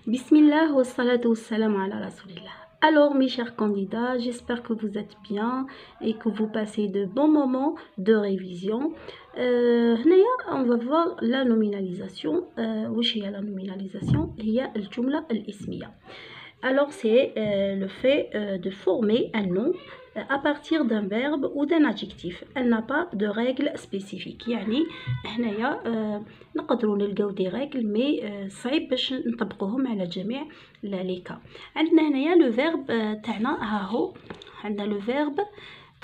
Bismillah wa salatu wa salam ala rasulillah. Alors mes chers candidats, j'espère que vous êtes bien et que vous passez de bons moments de révision. On va voir la nominalisation. وش هي la nominalisation? هي الجملة الاسمية. Alors c'est le fait de former un nom à partir d'un verbe ou d'un adjectif. Elle n'a pas de règles spécifiques. يعني هنايا نقدروا نلقاو دي ريغل مي صعيب باش نطبقوهم على جميع لي كا. عندنا هنايا لو فيرب تاعنا ها هو. عندنا لو فيرب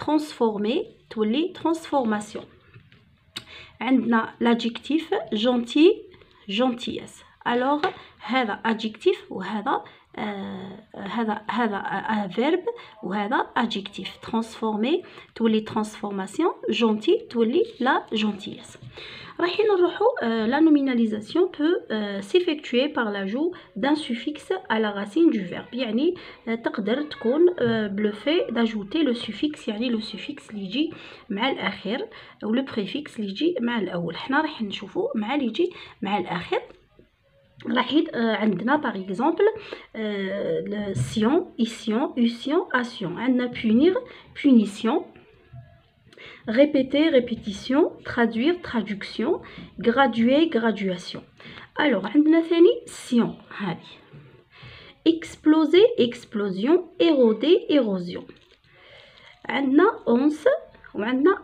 transformer تولي transformation. عندنا l'adjectif gentil gentillesse. alors هذا adjectif وهذا هذا verbe وهذا adjectif. transformer تولي transformation, gentil تولي la gentillesse. رايحين نروحوا la nominalisation peut s'effectuer par l'ajout d'un suffixe à la racine du verbe. يعني تقدر تكون le fait d'ajouter le suffixe, يعني le suffixe اللي يجي مع الأخير أو le préfixe اللي يجي مع الأول. حنا راح نشوفوا مع اللي يجي مع الأخير. راحين عندنا باغ اكزومبل سيون ايسيون اوسيون اسيون. عندنا punir punition, répéter répétition, traduire traduction, graduer graduation. alors عندنا ثاني سيون هذه. exploser explosion, éroder érosion. عندنا once وعندنا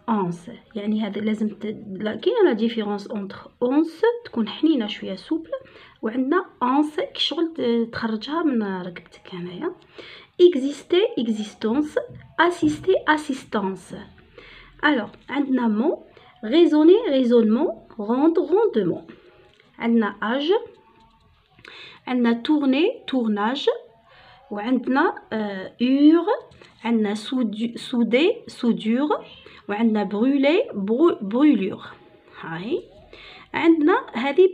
أنس يعني هذا لازم كاينه لا ديفيرونس اونتر أنس تكون حنينه شويه سوبل وعندنا أنس كشغل تخرجها من رقبتك هنايا. اكزيستي اكزيستونس, اسيستي اسيستانس. alors عندنا مو ريزوني ريزونمون, روندر روندمون. عندنا اج, عندنا تورني تورناج, وعندنا اور, عندنا سودي سودور, وعندنا برولي برولور. هاي عندنا هذه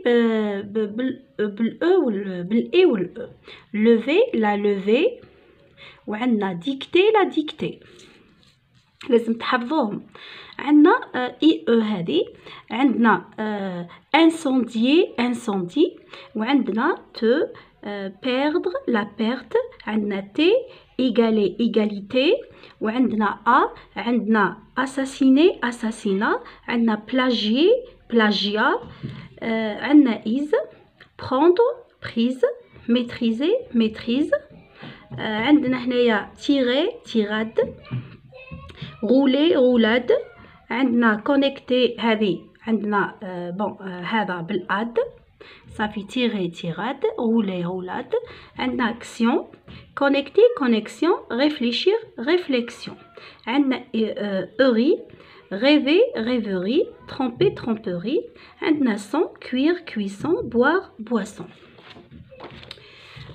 بالاو بالاي والاو. لوفي لا لوفي, وعندنا ديكتي لا ديكتي لازم تحفظوهم. عندنا اي او هذه. عندنا انسونديي انسوندي, وعندنا تو perdre la perte. عندنا تي égaler égalité, وعندنا أ عندنا assassiner assassinat, عندنا plagier plagiat, عندنا is prendre prise, maîtriser maîtrise. عندنا هنايا tirer tirade, rouler roulade. عندنا connecter هذه عندنا هذا بالاد صافي تيغي تيغاد, rouler roulade. عندنا action, connecter connexion, réfléchir réflexion. عندنا heureux, rêver rêverie, tromper tromperie. عندنا son, cuire cuisson, boire boisson.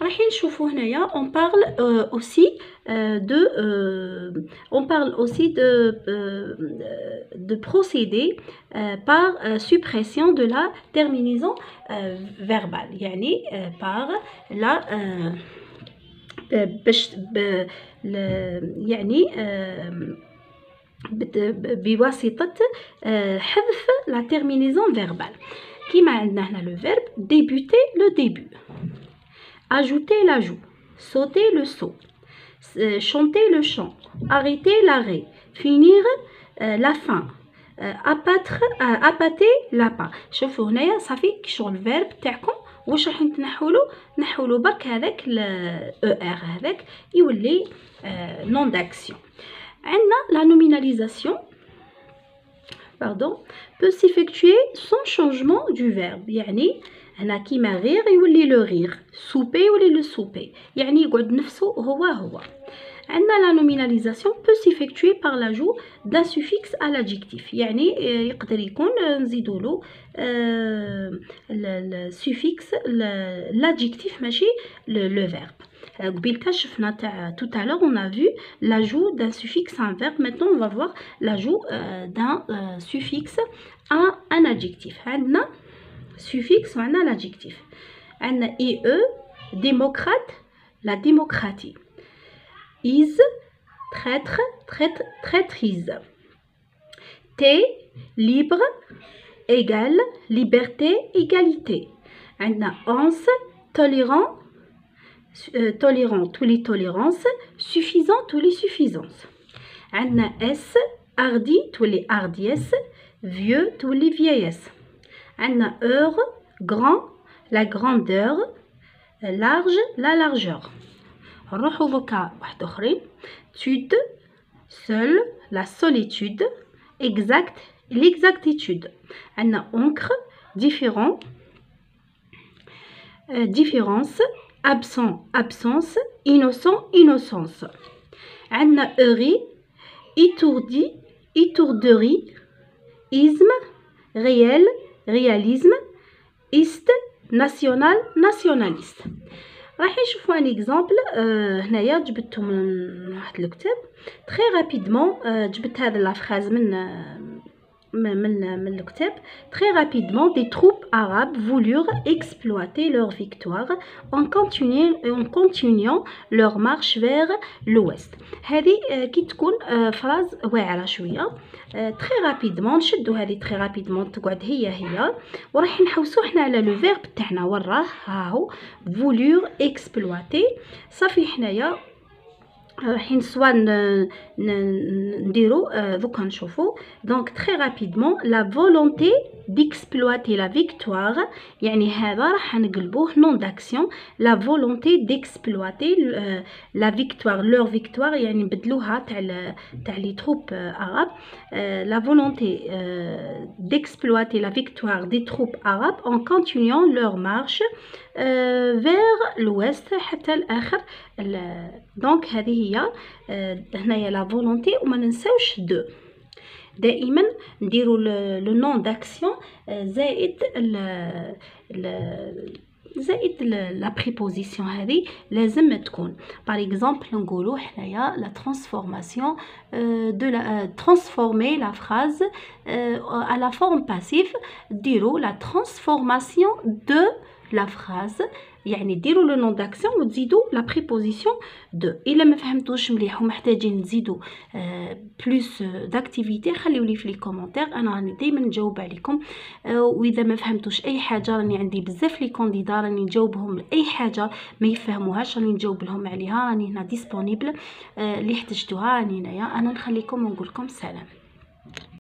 رايحين نشوفوا هنايا on parle aussi de procéder par suppression de la terminaison verbale. يعني par la يعني بواسطة حذف la terminaison verbale. كيما عندنا هنا le verbe débuter le début, ajouter l'ajout, sauter le saut, chanter le chant, arrêter l'arrêt, finir la fin, appâter l'appât. شوفوا هنايا صافي شغل الفيرب تاعكم واش راح نحولو برك هذاك ار هذاك يولي نون داكسيون. عندنا la nominalisation peut s'effectuer sans changement du verbe. يعني هنا كيما غير يولي لو غير, سوبي يولي لو سوبي, يعني يقعد نفسه هو. عندنا la nominalisation peut s'effectuer par l'ajout d'un suffixe à l'adjectif. يعني يقدر يكون نزيدوا له السوفيكس l'adjectif ماشي le verbe. قبيلتا شفنا تاع tout à l'heure on a vu l'ajout d'un suffixe à un verbe. maintenant on va voir l'ajout d'un suffixe à un adjectif. عندنا suffixe وعندنا l'adjectif. عندنا e démocrate, la démocratie. is traître traîtrise. t libre égal liberté égalité. عندنا once tolérant tolérant tous les tolérances, suffisant tous les suffisances. عندنا S hardi tous les hardiesses, vieux tous les vieillesses. عندنا heure grand la grandeur, large la largeur. نروحو فوكا واحد اخرين. tude seul la solitude, exact l'exactitude. عندنا encre différent, différence, absent absence, innocent innocence. عندنا heureux étourdi étourderie, isme réel réalisme, ist national nationaliste. راح نشوفوا ان اكزامبل. هنايا جبته من واحد الكتاب تري رابيدمون. جبت هذا لا فراز من الكتاب. Très rapidement, des troupes arabes voulurent exploiter leur victoire en continuant leur marche vers l'ouest. هذه كي تكون فراز واعرة شوية. très rapidement نشدو هذه très rapidement تقعد هي وراح نحوسو حنا على لو فيرب تاعنا وراه هاهو voulure exploiter. صافي حنايا راح سوا نديرو دوكا نشوفو. دونك très rapidement la volonté d'exploiter la victoire، يعني هذا راح نقلبوه نون داكسيون. la volonté d'exploiter la victoire leur victoire، يعني نبدلوها تاع لي تروب arabes. la volonté d'exploiter la victoire des troupes arabes en continuant leur marche vers l'ouest حتى الآخر. دونك هذه هي هنايا لا فولونتي. وما ننساوش دو دائما نديروا لو نون داكسيون زائد لا بريبوزيسيون. هذه لازم تكون باغ اكزومبل نقولوا حنايا لا ترانسفورماسيون دو لا ترانسفورمي لا فراز à la forme passive. ديروا لا ترانسفورماسيون دو لا فراز، يعني ديروا لو نون داكسيون وتزيدوا لا بريبوزيسيون دو. الا ما فهمتوش مليح ومحتاجين نزيدوا بلوس داكتيفيتي خليوا لي في لي كومونتير، انا راني دائما نجاوب عليكم. واذا ما فهمتوش اي حاجه راني عندي بزاف لي كونديدا راني نجاوبهم اي حاجه ما يفهموهاش راني نجاوب لهم عليها. راني هنا ديسپونيبل اللي احتجتوها راني هنايا. انا نخليكم ونقول لكم سلام.